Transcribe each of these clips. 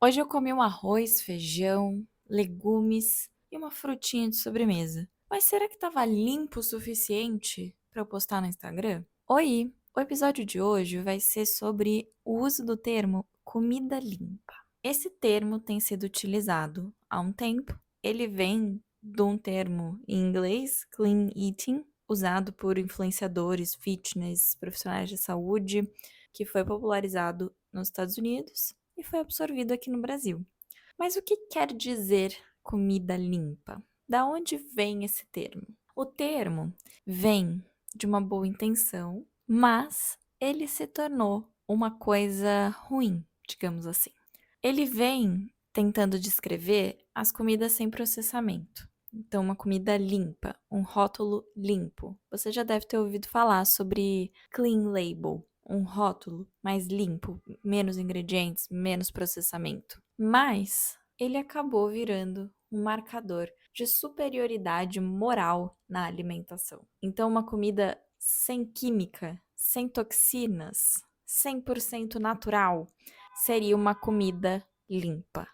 Hoje eu comi um arroz, feijão, legumes e uma frutinha de sobremesa. Mas será que estava limpo o suficiente para eu postar no Instagram? Oi! O episódio de hoje vai ser sobre o uso do termo comida limpa. Esse termo tem sido utilizado há um tempo. Ele vem de um termo em inglês, clean eating, usado por influenciadores, fitness, profissionais de saúde, que foi popularizado nos Estados Unidos e foi absorvido aqui no Brasil. Mas o que quer dizer comida limpa? Da onde vem esse termo? O termo vem de uma boa intenção, mas ele se tornou uma coisa ruim, digamos assim. Ele vem tentando descrever as comidas sem processamento. Então, uma comida limpa, um rótulo limpo. Você já deve ter ouvido falar sobre clean label, um rótulo mais limpo, menos ingredientes, menos processamento. Mas ele acabou virando um marcador de superioridade moral na alimentação. Então, uma comida sem química, sem toxinas, 100% natural, seria uma comida limpa.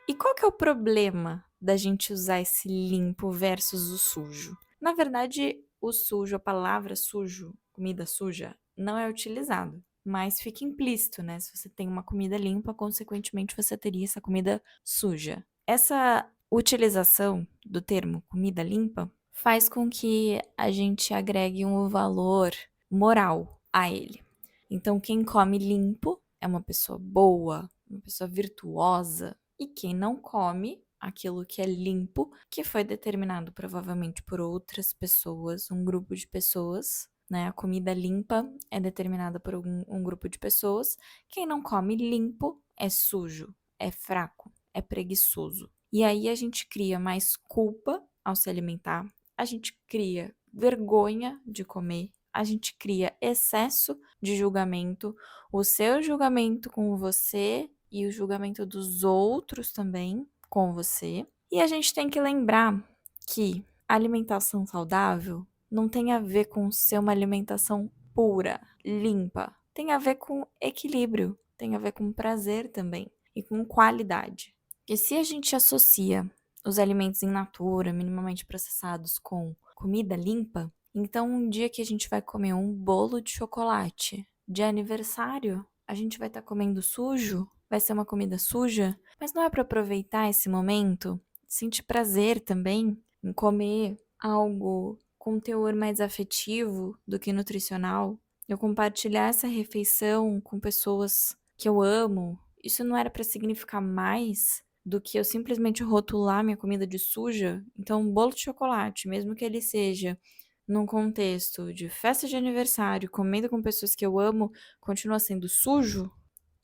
E qual que é o problema da gente usar esse limpo versus o sujo? Na verdade, o sujo, a palavra sujo, comida suja, não é utilizado, mas fica implícito, né? Se você tem uma comida limpa, consequentemente você teria essa comida suja. Essa utilização do termo comida limpa faz com que a gente agregue um valor moral a ele. Então, quem come limpo é uma pessoa boa, uma pessoa virtuosa, e quem não come aquilo que é limpo, que foi determinado provavelmente por outras pessoas, um grupo de pessoas, né? A comida limpa é determinada por um grupo de pessoas. Quem não come limpo é sujo, é fraco, é preguiçoso. E aí a gente cria mais culpa ao se alimentar, a gente cria vergonha de comer, a gente cria excesso de julgamento, o seu julgamento com você e o julgamento dos outros também com você. E a gente tem que lembrar que a alimentação saudável não tem a ver com ser uma alimentação pura, limpa. Tem a ver com equilíbrio, tem a ver com prazer também e com qualidade. E se a gente associa os alimentos in natura, minimamente processados, com comida limpa, então um dia que a gente vai comer um bolo de chocolate de aniversário, a gente vai estar comendo sujo, vai ser uma comida suja, mas não é para aproveitar esse momento, sentir prazer também em comer algo com um teor mais afetivo do que nutricional, eu compartilhar essa refeição com pessoas que eu amo. Isso não era para significar mais do que eu simplesmente rotular minha comida de suja? Então, um bolo de chocolate, mesmo que ele seja num contexto de festa de aniversário, comendo com pessoas que eu amo, continua sendo sujo?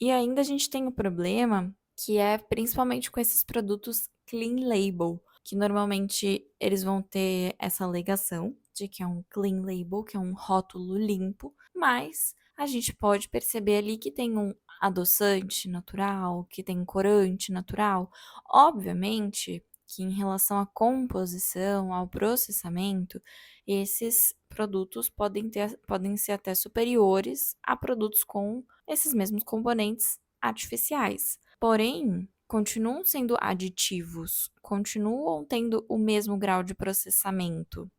E ainda a gente tem o problema que é principalmente com esses produtos clean label, que normalmente eles vão ter essa alegação de que é um clean label, que é um rótulo limpo, mas a gente pode perceber ali que tem um adoçante natural, que tem um corante natural. Obviamente que em relação à composição, ao processamento, esses produtos podem ser até superiores a produtos com esses mesmos componentes artificiais. Porém, continuam sendo aditivos, continuam tendo o mesmo grau de processamento.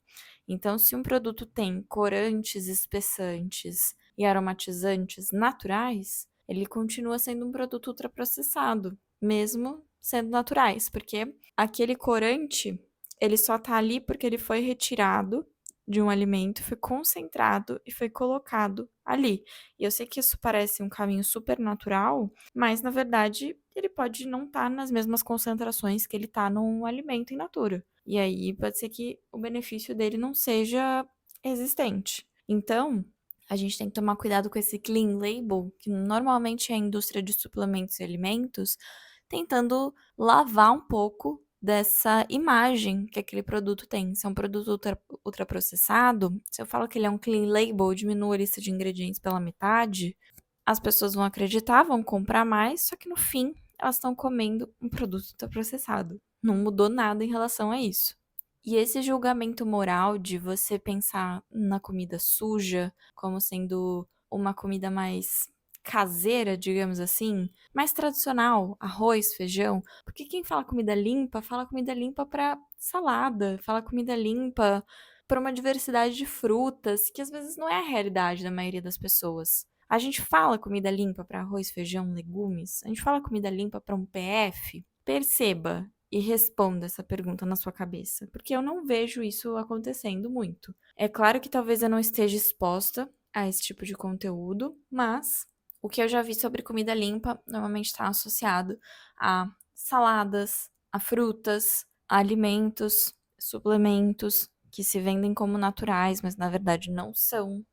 Então, se um produto tem corantes, espessantes e aromatizantes naturais, ele continua sendo um produto ultraprocessado, mesmo sendo naturais, porque aquele corante, ele só tá ali porque ele foi retirado de um alimento, foi concentrado e foi colocado ali. E eu sei que isso parece um caminho super natural, mas na verdade ele pode não estar nas mesmas concentrações que ele está num alimento in natura. E aí pode ser que o benefício dele não seja existente. Então, a gente tem que tomar cuidado com esse clean label, que normalmente é a indústria de suplementos e alimentos, tentando lavar um pouco dessa imagem que aquele produto tem. Se é um produto ultraprocessado, se eu falo que ele é um clean label, eu diminuo a lista de ingredientes pela metade, as pessoas vão acreditar, vão comprar mais, só que no fim elas estão comendo um produto ultraprocessado. Não mudou nada em relação a isso. E esse julgamento moral de você pensar na comida suja como sendo uma comida mais caseira, digamos assim, mais tradicional, arroz, feijão, porque quem fala comida limpa para salada, fala comida limpa para uma diversidade de frutas, que às vezes não é a realidade da maioria das pessoas. A gente fala comida limpa para arroz, feijão, legumes? A gente fala comida limpa para um PF? Perceba e responda essa pergunta na sua cabeça, porque eu não vejo isso acontecendo muito. É claro que talvez eu não esteja exposta a esse tipo de conteúdo, mas o que eu já vi sobre comida limpa normalmente está associado a saladas, a frutas, a alimentos, suplementos que se vendem como naturais, mas na verdade não são.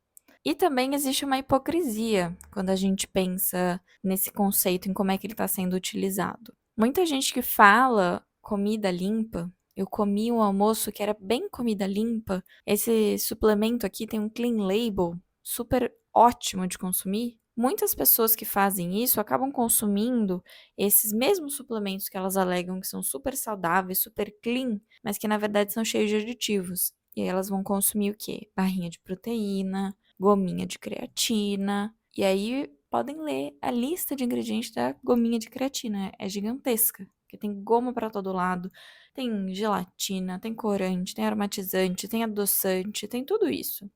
E também existe uma hipocrisia quando a gente pensa nesse conceito, em como é que ele está sendo utilizado. Muita gente que fala comida limpa, eu comi um almoço que era bem comida limpa, esse suplemento aqui tem um clean label super ótimo de consumir. Muitas pessoas que fazem isso acabam consumindo esses mesmos suplementos que elas alegam que são super saudáveis, super clean, mas que na verdade são cheios de aditivos. E aí elas vão consumir o quê? Barrinha de proteína, gominha de creatina. E aí podem ler a lista de ingredientes da gominha de creatina. É gigantesca. Porque tem goma para todo lado, tem gelatina, tem corante, tem aromatizante, tem adoçante, tem tudo isso.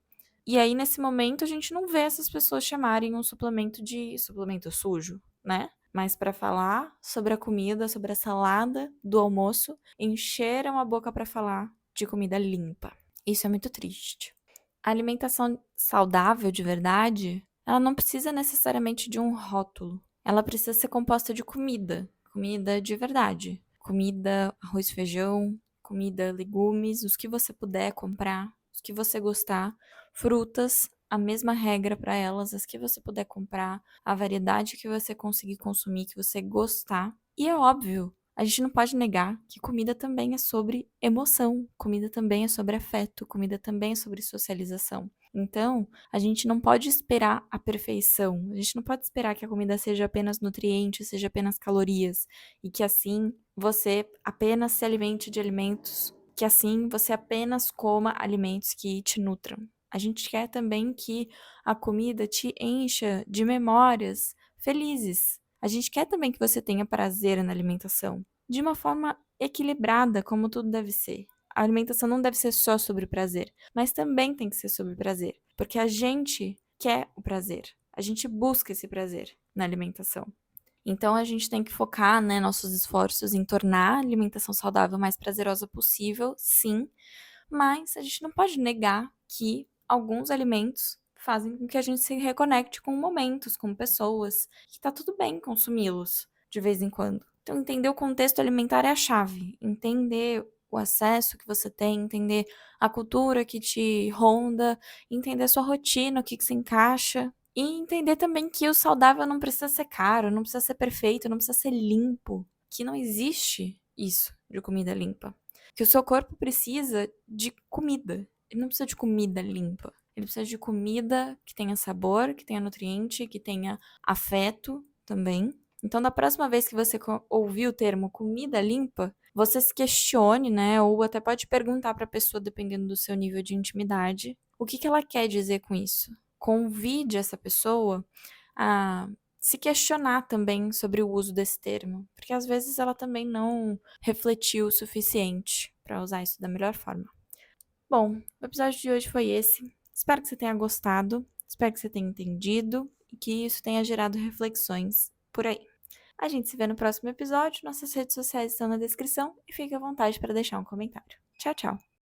E aí, nesse momento, a gente não vê essas pessoas chamarem um suplemento de suplemento sujo, né? Mas para falar sobre a comida, sobre a salada do almoço, encheram a boca para falar de comida limpa. Isso é muito triste. A alimentação saudável de verdade, ela não precisa necessariamente de um rótulo. Ela precisa ser composta de comida, comida de verdade. Comida, arroz, feijão, comida, legumes, os que você puder comprar, os que você gostar. Frutas, a mesma regra para elas, as que você puder comprar, a variedade que você conseguir consumir, que você gostar. E é óbvio, a gente não pode negar que comida também é sobre emoção, comida também é sobre afeto, comida também é sobre socialização. Então, a gente não pode esperar a perfeição, a gente não pode esperar que a comida seja apenas nutrientes, seja apenas calorias, e que assim você apenas se alimente de alimentos, que assim você apenas coma alimentos que te nutram. A gente quer também que a comida te encha de memórias felizes. A gente quer também que você tenha prazer na alimentação, de uma forma equilibrada, como tudo deve ser. A alimentação não deve ser só sobre prazer, mas também tem que ser sobre prazer, porque a gente quer o prazer, a gente busca esse prazer na alimentação. Então a gente tem que focar, né, nossos esforços em tornar a alimentação saudável o mais prazerosa possível, sim, mas a gente não pode negar que alguns alimentos fazem com que a gente se reconecte com momentos, com pessoas, que tá tudo bem consumi-los de vez em quando. Então, entender o contexto alimentar é a chave. Entender o acesso que você tem, entender a cultura que te ronda, entender a sua rotina, o que se encaixa. E entender também que o saudável não precisa ser caro, não precisa ser perfeito, não precisa ser limpo. Que não existe isso de comida limpa. Que o seu corpo precisa de comida. Ele não precisa de comida limpa. Ele precisa de comida que tenha sabor, que tenha nutriente, que tenha afeto também. Então, da próxima vez que você ouvir o termo comida limpa, você se questione, né? Ou até pode perguntar para a pessoa, dependendo do seu nível de intimidade, o que ela quer dizer com isso. Convide essa pessoa a se questionar também sobre o uso desse termo, porque às vezes ela também não refletiu o suficiente para usar isso da melhor forma. Bom, o episódio de hoje foi esse. Espero que você tenha gostado, espero que você tenha entendido e que isso tenha gerado reflexões por aí. A gente se vê no próximo episódio, nossas redes sociais estão na descrição e fique à vontade para deixar um comentário. Tchau, tchau!